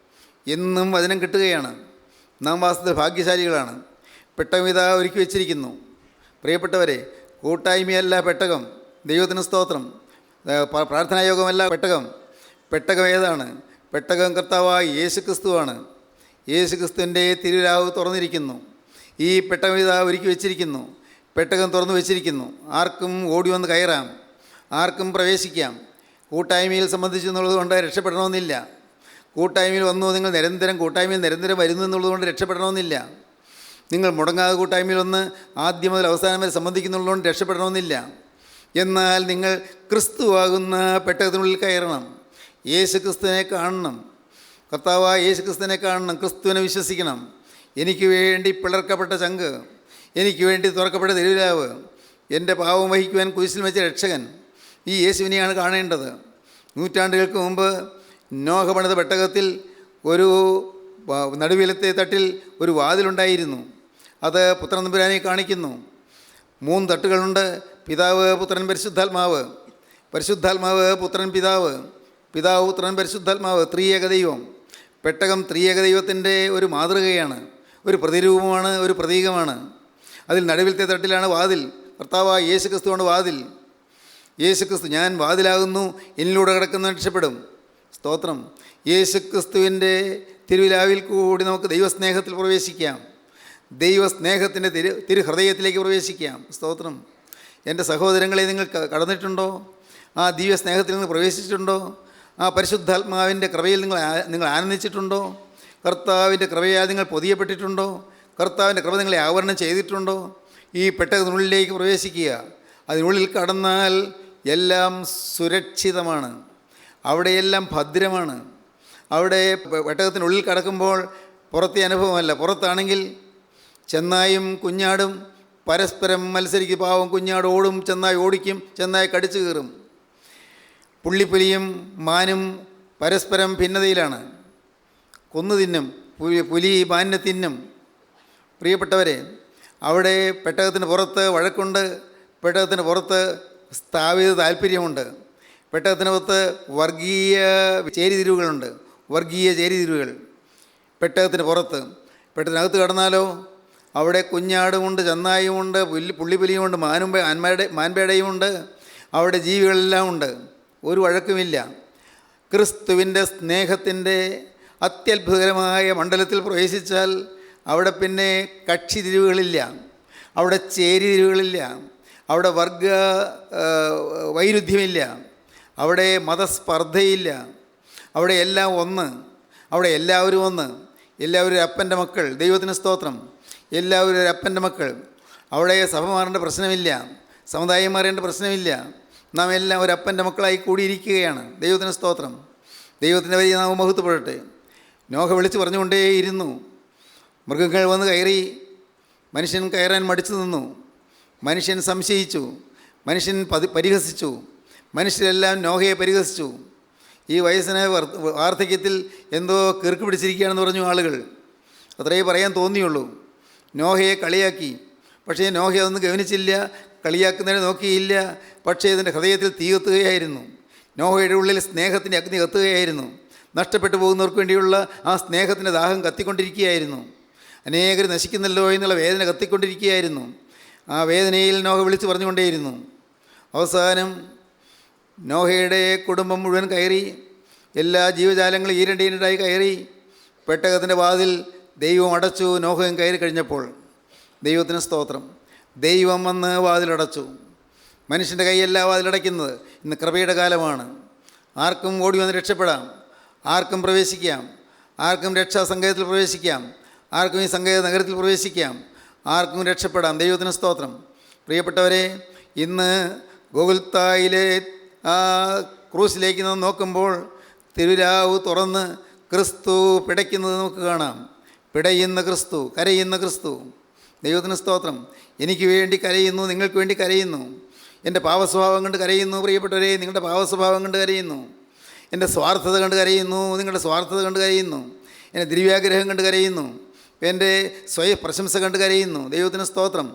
[SPEAKER 2] എന്നും വചനം കിട്ടുകയാണ്. നാം വാസ്തവത്തിൽ ഭാഗ്യശാലികളാണ്. പെട്ടകം ഇതാ ഒരുക്കി വെച്ചിരിക്കുന്നു. പ്രിയപ്പെട്ടവരെ, കൂട്ടായ്മയല്ല പെട്ടകം. ദൈവത്തിന് സ്തോത്രം. പ്രാർത്ഥനായോഗമല്ല പെട്ടകം. പെട്ടകം ഏതാണ്? പെട്ടകം കർത്താവായ യേശുക്രിസ്തുവാണ്. യേശുക്രിസ്തുവിൻ്റെ തിരുരാവ് തുറന്നിരിക്കുന്നു. ഈ പെട്ടകം ഇതാ ഒരുക്കി വെച്ചിരിക്കുന്നു. പെട്ടകം തുറന്നു വെച്ചിരിക്കുന്നു. ആർക്കും ഓടി വന്ന് കയറാം, ആർക്കും പ്രവേശിക്കാം. കൂട്ടായ്മയിൽ സംബന്ധിച്ചു എന്നുള്ളത് കൊണ്ട് രക്ഷപ്പെടണമെന്നില്ല. കൂട്ടായ്മയിൽ വന്നു നിങ്ങൾ കൂട്ടായ്മയിൽ നിരന്തരം വരുന്നു എന്നുള്ളത് കൊണ്ട് രക്ഷപ്പെടണമെന്നില്ല. നിങ്ങൾ മുടങ്ങാതെ കൂട്ടായ്മയിൽ വന്ന് ആദ്യം മുതൽ അവസാനം വരെ സംബന്ധിക്കുന്നുള്ളതുകൊണ്ട് രക്ഷപ്പെടണമെന്നില്ല. എന്നാൽ നിങ്ങൾ ക്രിസ്തുവാകുന്ന പെട്ടകത്തിനുള്ളിൽ കയറണം. യേശു ക്രിസ്തുവിനെ കാണണം. കർത്താവായ യേശു ക്രിസ്തുവിനെ കാണണം. ക്രിസ്തുവിനെ വിശ്വസിക്കണം. എനിക്ക് വേണ്ടി പിളർക്കപ്പെട്ട ചങ്ക്, എനിക്ക് വേണ്ടി തുറക്കപ്പെട്ട തിരുവിലാവ്, എൻ്റെ പാവം വഹിക്കുവാൻ കുരിശിൽ വെച്ച രക്ഷകൻ, ഈ യേശുവിനെയാണ് കാണേണ്ടത്. നൂറ്റാണ്ടുകൾക്ക് മുമ്പ് നോഹ പണിത പെട്ടകത്തിൽ ഒരു നടുവിലത്തെ തട്ടിൽ ഒരു വാതിലുണ്ടായിരുന്നു. അത് പുത്രൻ തമ്പുരാനെ കാണിക്കുന്നു. 3 തട്ടുകളുണ്ട്. പിതാവ്, പുത്രൻ, പരിശുദ്ധാത്മാവ്. പരിശുദ്ധാത്മാവ്, പുത്രൻ, പിതാവ്. പിതാവ്, പുത്രൻ, പരിശുദ്ധാത്മാവ്. ത്രിയേക ദൈവം. പെട്ടകം ത്രിയേക ദൈവത്തിൻ്റെ ഒരു മാതൃകയാണ്, ഒരു പ്രതിരൂപമാണ്, ഒരു പ്രതീകമാണ്. അതിൽ നടുവിലത്തെ തട്ടിലാണ് വാതിൽ. കർത്താവായ യേശു ക്രിസ്തുവാണ് വാതിൽ. യേശു ക്രിസ്തു, ഞാൻ വാതിലാകുന്നു, എന്നിലൂടെ കിടക്കുന്ന രക്ഷപ്പെടും. സ്തോത്രം. യേശു ക്രിസ്തുവിൻ്റെ തിരുവിലാവിൽ കൂടി നമുക്ക് ദൈവസ്നേഹത്തിൽ പ്രവേശിക്കാം. ദൈവസ്നേഹത്തിൻ്റെ തിരുഹൃദയത്തിലേക്ക് പ്രവേശിക്കാം. സ്തോത്രം. എൻ്റെ സഹോദരങ്ങളെ, നിങ്ങൾ കടന്നിട്ടുണ്ടോ? ആ ദിവ്യ സ്നേഹത്തിൽ നിങ്ങൾ പ്രവേശിച്ചിട്ടുണ്ടോ? ആ പരിശുദ്ധാത്മാവിൻ്റെ കൃപയിൽ നിങ്ങൾ ആനന്ദിച്ചിട്ടുണ്ടോ? കർത്താവിൻ്റെ കൃപയാൽ നിങ്ങൾ പൊതിയപ്പെട്ടിട്ടുണ്ടോ? കർത്താവിൻ്റെ കൃപ നിങ്ങളെ ആവരണം ചെയ്തിട്ടുണ്ടോ? ഈ പെട്ടകത്തിനുള്ളിലേക്ക് പ്രവേശിക്കുക. അതിനുള്ളിൽ കടന്നാൽ എല്ലാം സുരക്ഷിതമാണ്. അവിടെയെല്ലാം ഭദ്രമാണ്. അവിടെ പെട്ടകത്തിനുള്ളിൽ കടക്കുമ്പോൾ പുറത്തെ അനുഭവമല്ല. പുറത്താണെങ്കിൽ ചെന്നായും കുഞ്ഞാടും പരസ്പരം മത്സരിക്കും. പാവം കുഞ്ഞാട് ഓടും, ചെന്നായി ഓടിക്കും, ചെന്നായി കടിച്ചു കീറും. പുള്ളിപ്പുലിയും മാനും പരസ്പരം ഭിന്നതയിലാണ്. കൊന്നു തിന്നും. പുലി മാനിനെ തിന്നും. പ്രിയപ്പെട്ടവരെ, അവിടെ പെട്ടകത്തിന് പുറത്ത് വഴക്കുണ്ട്. പെട്ടകത്തിന് പുറത്ത് സ്ഥാപിത താല്പര്യമുണ്ട്. പെട്ടകത്തിന് പുറത്ത് വർഗീയ ചേരിതിരിവുകളുണ്ട്. വർഗീയ ചേരിതിരിവുകൾ പെട്ടകത്തിന് പുറത്ത്. പെട്ടകത്തിനകത്ത് കടന്നാലോ അവിടെ കുഞ്ഞാടുമുണ്ട്, ചെന്നായുമുണ്ട്, പുള്ളിപ്പുലിയുമുണ്ട്, മാൻപേടയുമുണ്ട്. അവിടെ ജീവികളെല്ലാം ഉണ്ട്. ഒരു വഴക്കുമില്ല. ക്രിസ്തുവിൻ്റെ സ്നേഹത്തിൻ്റെ അത്യത്ഭുതകരമായ മണ്ഡലത്തിൽ പ്രവേശിച്ചാൽ അവിടെ പിന്നെ കക്ഷി തിരിവുകളില്ല, അവിടെ ചേരിതിരിവുകളില്ല, അവിടെ വർഗ വൈരുദ്ധ്യമില്ല, അവിടെ മതസ്പർദ്ധയില്ല. അവിടെ എല്ലാം ഒന്ന്. അവിടെ എല്ലാവരും ഒന്ന്. എല്ലാവരും ഒരു അപ്പൻ്റെ മക്കൾ. ദൈവത്തിന് സ്തോത്രം. എല്ലാവരും ഒരു അപ്പൻ്റെ മക്കൾ. അവിടെ സഭ മാറേണ്ട പ്രശ്നമില്ല, സമുദായം മാറേണ്ട പ്രശ്നമില്ല. നാം എല്ലാം ഒരു അപ്പൻ്റെ മക്കളായി കൂടിയിരിക്കുകയാണ്. ദൈവത്തിന് സ്തോത്രം. ദൈവത്തിൻ്റെ വലിയ നാമം മഹത്വപ്പെടട്ടെ. നോഹ വിളിച്ച് പറഞ്ഞുകൊണ്ടേയിരുന്നു. മൃഗങ്ങൾ വന്ന് കയറി. മനുഷ്യൻ കയറാൻ മടിച്ചു നിന്നു. മനുഷ്യൻ സംശയിച്ചു. മനുഷ്യൻ പരിഹസിച്ചു. മനുഷ്യരെല്ലാം നോഹയെ പരിഹസിച്ചു. ഈ വയസ്സിന് വാർദ്ധക്യത്തിൽ എന്തോ കിറുക്ക് പിടിച്ചിരിക്കുകയാണെന്ന് പറഞ്ഞു ആളുകൾ. അത്രയേ പറയാൻ തോന്നിയുള്ളൂ. നോഹയെ കളിയാക്കി. പക്ഷേ നോഹ അതൊന്നും ഗവനിച്ചില്ല, കളിയാക്കുന്നതിനെ നോക്കിയില്ല. പക്ഷേ ഇതിൻ്റെ ഹൃദയത്തിൽ തീ കത്തുകയായിരുന്നു. നോഹയുടെ ഉള്ളിൽ സ്നേഹത്തിൻ്റെ അഗ്നി കത്തുകയായിരുന്നു. നഷ്ടപ്പെട്ടു പോകുന്നവർക്ക് വേണ്ടിയുള്ള ആ സ്നേഹത്തിൻ്റെ ദാഹം കത്തിക്കൊണ്ടിരിക്കുകയായിരുന്നു. അനേകർ നശിക്കുന്നല്ലോ എന്നുള്ള വേദന കത്തിക്കൊണ്ടിരിക്കുകയായിരുന്നു. ആ വേദനയിൽ നോഹ വിളിച്ച് പറഞ്ഞുകൊണ്ടേയിരുന്നു. അവസാനം നോഹയുടെ കുടുംബം മുഴുവൻ കയറി. എല്ലാ ജീവജാലങ്ങളും ഈരണ്ടീരണ്ടായി കയറി. പെട്ടകത്തിൻ്റെ വാതിൽ ദൈവം അടച്ചു. നോഹയും കയറി കഴിഞ്ഞപ്പോൾ ദൈവത്തിന് സ്തോത്രം, ദൈവം വന്ന് വാതിലടച്ചു. മനുഷ്യൻ്റെ കൈയല്ല വാതിലടയ്ക്കുന്നത്. ഇന്ന് കൃപയുടെ കാലമാണ്. ആർക്കും ഓടി വന്ന് രക്ഷപ്പെടാം, ആർക്കും പ്രവേശിക്കാം, ആർക്കും രക്ഷാസങ്കേതത്തിൽ പ്രവേശിക്കാം, ആർക്കും ഈ സങ്കേത നഗരത്തിൽ പ്രവേശിക്കാം, ആർക്കും രക്ഷപ്പെടാം. ദൈവത്തിന് സ്തോത്രം. പ്രിയപ്പെട്ടവരെ, ഇന്ന് ഗോകുൽത്തായിലെ ആ ക്രൂസിലേക്ക് നാം നോക്കുമ്പോൾ തിരുരാവ് തുറന്ന് ക്രിസ്തു പിടയ്ക്കുന്നത് നമുക്ക് കാണാം. പിടയുന്ന ക്രിസ്തു, കരയുന്ന ക്രിസ്തു. ദൈവത്തിന് സ്തോത്രം. എനിക്ക് വേണ്ടി കരയുന്നു, നിങ്ങൾക്ക് വേണ്ടി കരയുന്നു. എൻ്റെ പാവസ്വഭാവം കണ്ട് കരയുന്നു. പ്രിയപ്പെട്ടവരെ, നിങ്ങളുടെ പാവസ്വഭാവം കണ്ട് കരയുന്നു. എൻ്റെ സ്വാർത്ഥത കണ്ട് കരയുന്നു, നിങ്ങളുടെ സ്വാർത്ഥത കണ്ട് കരയുന്നു. എൻ്റെ ദ്രവ്യാഗ്രഹം കണ്ട് കരയുന്നു. എൻ്റെ സ്വയ പ്രശംസ കണ്ട് കരയുന്നു. ദൈവത്തിന് സ്തോത്രം.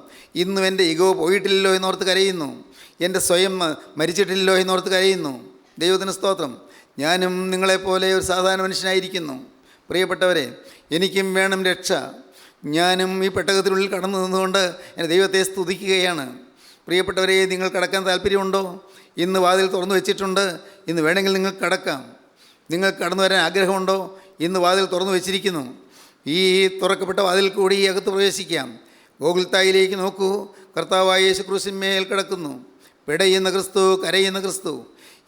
[SPEAKER 2] ഇന്നും എൻ്റെ ഈഗോ പോയിട്ടില്ലല്ലോ എന്നോർത്ത് കരയുന്നു. എൻ്റെ സ്വയം മരിച്ചിട്ടില്ലല്ലോ എന്നോർത്ത് കരയുന്നു. ദൈവത്തിന് സ്തോത്രം. ഞാനും നിങ്ങളെപ്പോലെ ഒരു സാധാരണ മനുഷ്യനായിരിക്കുന്നു. പ്രിയപ്പെട്ടവരെ, എനിക്കും വേണം രക്ഷ. ഞാനും ഈ പെട്ടകത്തിനുള്ളിൽ കടന്നു നിന്നുകൊണ്ട് എൻ്റെ ദൈവത്തെ സ്തുതിക്കുകയാണ്. പ്രിയപ്പെട്ടവരെ, നിങ്ങൾ കടക്കാൻ താല്പര്യമുണ്ടോ? ഇന്ന് വാതിൽ തുറന്നു വെച്ചിട്ടുണ്ട്. ഇന്ന് വേണമെങ്കിൽ നിങ്ങൾക്ക് കടക്കാം. നിങ്ങൾക്ക് കടന്നു വരാൻ ആഗ്രഹമുണ്ടോ? ഇന്ന് വാതിൽ തുറന്നു വെച്ചിരിക്കുന്നു. ഈ തുറക്കപ്പെട്ട വാതിൽ കൂടി അകത്ത് പ്രവേശിക്കാം. ഗോകുൽത്തായിലേക്ക് നോക്കൂ. കർത്താവായ യേശു ക്രൂശിന്മേൽ കിടക്കുന്നു. പിടയുന്ന ക്രിസ്തു, കരയുന്ന ക്രിസ്തു.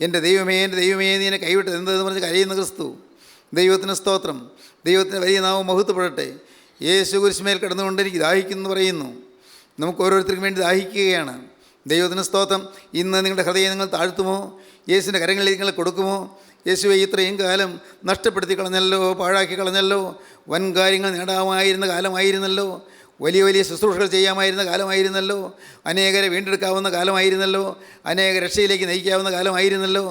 [SPEAKER 2] എൻ്റെ ദൈവമേ, എൻ്റെ ദൈവമേ, നീ എന്നെ കൈവിട്ടത് എന്തെന്ന് പറഞ്ഞ് കരയുന്ന ക്രിസ്തു. ദൈവത്തിന് സ്തോത്രം. ദൈവത്തിന് വലിയ നാമം മഹത്വപ്പെടട്ടെ. യേശു കുരിശുമേൽ കിടന്നുകൊണ്ട് എനിക്ക് ദാഹിക്കുന്നു പറയുന്നു. നമുക്ക് ഓരോരുത്തർക്കും വേണ്ടി ദാഹിക്കുകയാണ്. ദൈവത്തിന് സ്തോത്രം. ഇന്ന് നിങ്ങളുടെ ഹൃദയം നിങ്ങൾ താഴ്ത്തുമോ? യേശുവിൻ്റെ കരങ്ങളിലേക്ക് നിങ്ങൾ കൊടുക്കുമോ? യേശുവെ, ഇത്രയും കാലം നഷ്ടപ്പെടുത്തി കളഞ്ഞല്ലോ, പാഴാക്കി കളഞ്ഞല്ലോ. വൻ കാര്യങ്ങൾ നേടാമായിരുന്ന കാലമായിരുന്നല്ലോ. വലിയ വലിയ ശുശ്രൂഷകൾ ചെയ്യാമായിരുന്ന കാലമായിരുന്നല്ലോ. അനേകരെ വീണ്ടെടുക്കാവുന്ന കാലമായിരുന്നല്ലോ. അനേക രക്ഷയിലേക്ക് നയിക്കാവുന്ന കാലമായിരുന്നല്ലോ.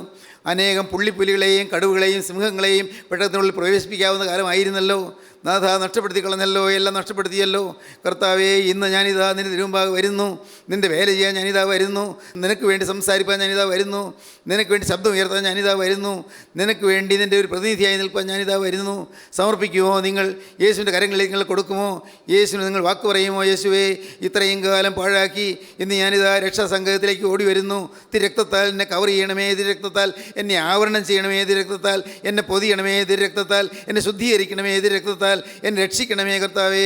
[SPEAKER 2] അനേകം പുള്ളിപ്പുലികളെയും കടുവകളെയും സിംഹങ്ങളെയും പെട്ടകത്തിനുള്ളിൽ പ്രവേശിപ്പിക്കാവുന്ന കാലമായിരുന്നല്ലോ. നാഥ, നഷ്ടപ്പെടുത്തി കളഞ്ഞല്ലോ, എല്ലാം നഷ്ടപ്പെടുത്തിയല്ലോ. കർത്താവേ, ഇന്ന് ഞാനിതാ നിൻ്റെ തിരുമുമ്പാകെ വരുന്നു. നിൻ്റെ വേല ചെയ്യാൻ ഞാനിതാ വരുന്നു. നിനക്ക് വേണ്ടി സംസാരിപ്പാൻ ഞാനിതാ വരുന്നു. നിനക്ക് വേണ്ടി ശബ്ദം ഉയർത്താൻ ഞാനിതാ വരുന്നു. നിനക്ക് വേണ്ടി നിൻ്റെ ഒരു പ്രതിനിധിയായി നിൽപ്പാൻ ഞാനിതാ വരുന്നു. സമർപ്പിക്കുമോ? നിങ്ങൾ യേശുവിൻ്റെ കരങ്ങളിലേക്ക് നിങ്ങൾ കൊടുക്കുമോ? യേശുവിന് നിങ്ങൾ വാക്ക് പറയുമോ? യേശുവേ, ഇത്രയും കാലം പാഴാക്കി ഇന്ന് ഞാനിതാ രക്ഷാസംഘത്തിലേക്ക് ഓടി വരുന്നു. തിരക്തത്താൽ എന്നെ കവർ ചെയ്യണമേ. തിരക്തത്താൽ എന്നെ ആവരണം ചെയ്യണമേ. തിരക്തത്താൽ എന്നെ പൊതിയണമേ. തിരക്തത്താൽ എന്നെ ശുദ്ധീകരിക്കണമേ. തിരക്തത്താൽ എന്നെ രക്ഷിക്കണമേ. കർത്താവേ,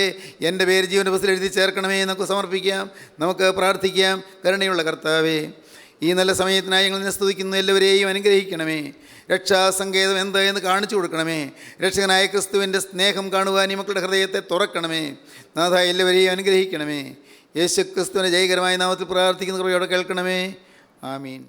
[SPEAKER 2] എൻ്റെ പേര് ജീവൻ്റെ പുസ്തകത്തിൽ എഴുതി ചേർക്കണമേ. നമുക്ക് സമർപ്പിക്കാം, നമുക്ക് പ്രാർത്ഥിക്കാം. കരുണയുള്ള കർത്താവേ, ഈ നല്ല സമയത്തിനായി ഞങ്ങൾ നിന്നെ സ്തുതിക്കുന്നു. എല്ലാവരെയും അനുഗ്രഹിക്കണമേ. രക്ഷാസങ്കേതം എന്ത് എന്ന് കാണിച്ചു കൊടുക്കണമേ. രക്ഷകനായ ക്രിസ്തുവിൻ്റെ സ്നേഹം കാണുവാൻ ഈ മക്കളുടെ ഹൃദയത്തെ തുറക്കണമേ. നാഥ, എല്ലാവരെയും അനുഗ്രഹിക്കണമേ. യേശു ക്രിസ്തുവിൻ്റെ ജയകരമായ നാമത്തിൽ പ്രാർത്ഥിക്കുന്ന കൃപയോടെ കേൾക്കണമേ. ആമീൻ.